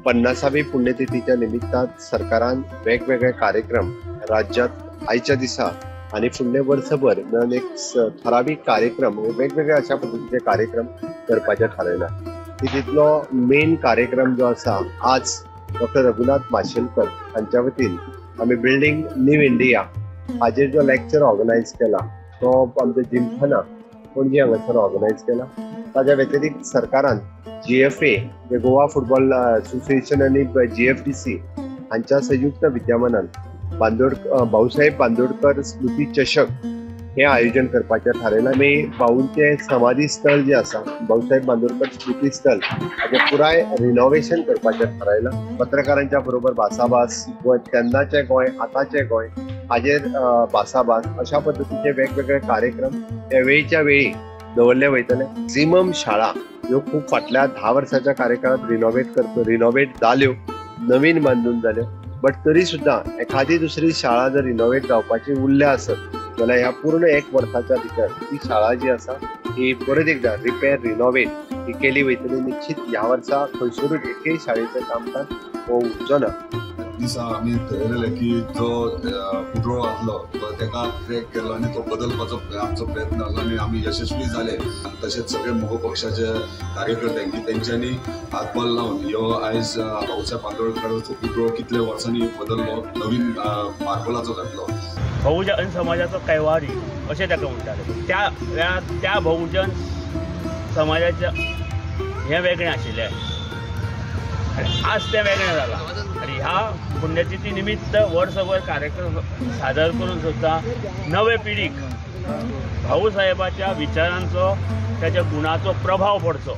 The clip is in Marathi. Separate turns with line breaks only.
50वी पुण्यतिथीच्या निमित्तान सरकारान वेगवेगळे कार्यक्रम राज्यात आयच्या दिसा आणि फुडले वर्सभर मेळून एक ठराविक कार्यक्रम वेगवेगळे अशा पद्धतीचे कार्यक्रम करपाचे थारायला। तितूंतलो मेन कार्यक्रम जो आसा आज डॉक्टर रघुनाथ माशेलकर हांच्या वतीन आमी बिल्डिंग न्यू इंडिया हाजेर जो लेक्चर ऑर्गनायज केला तो आमच्या जिमखाना पणजी हांगासर ऑर्गनायज केला। ताज्या व्यतिरिक्त सरकारान GFA गोवा फुटबॉल असोसिएशन आणि GFDC हांच्या संयुक्त विद्यमानान भाऊसाहेब बांदोडकर स्मृती चषक हे आयोजन करपाचे थारायला। आमी भाऊंचे समाधी स्थळ जे आसा भाऊसाहेब बांदोडकर स्मृती स्थळ हाचे पुराय रिनोव्हेशन करपाचे थारायला। पत्रकारांच्या बरोबर भासाभास व तेन्नाचे गोंय आताचे गोंय हाजेर भासाभास अशा पद्धतीचे वेगवेगळे कार्यक्रम त्या वेळीच्या वेळी दवरले वयतले। झिमम शाळा ह्यो खूप फाटल्या 10 वर्साच्या कार्यकाळात रिनोव्हेट जाल्यो, नवीन बांधून जाल्यो, बट तरी सुद्धा एखादी दुसरी शाळा जर रिनोव्हेट जावपाची उरल्या आसत जाल्यार ह्या पूर्ण 1 वर्साच्या भितर ती शाळा जी आसा ती परत एकदा रिपेर रिनोव्हेट ही केली वयतली। निश्चित ह्या वर्सा खंयसरूच एकय शाळेचें कामकाज हो उरचो ना।
दिसा आमी ठरयलेले की जो उजरो आसलो तो तेका ट्रॅक केलो आनी तो बदलपाचो आमचो प्रयत्न आसलो आनी आमी यशस्वी जाले। तशेंच सगळे मोग पक्षाचे कार्यकर्त्यांनी तेंच्यांनी हातभार लावन ह्यो आयज भाऊसाहेब बांदोडकराचो उजरो कितल्या वर्सांनी बदललो, नवीन मार्बलाचो घातलो।
बहुजन समाजाचो कैवारी अशें ताका म्हणटाले। त्या बहुजन समाजाचें हें वेगळें आशिल्लें आनी आज तें वेगळें जालां आनी ह्या पुण्यतिथी निमित्त वर्सभर कार्यक्रम सादर करून सुद्दां नवे पिढीक भाऊ साहेबाच्या विचारांचो त्याच्या गुणाचो प्रभाव पडचो।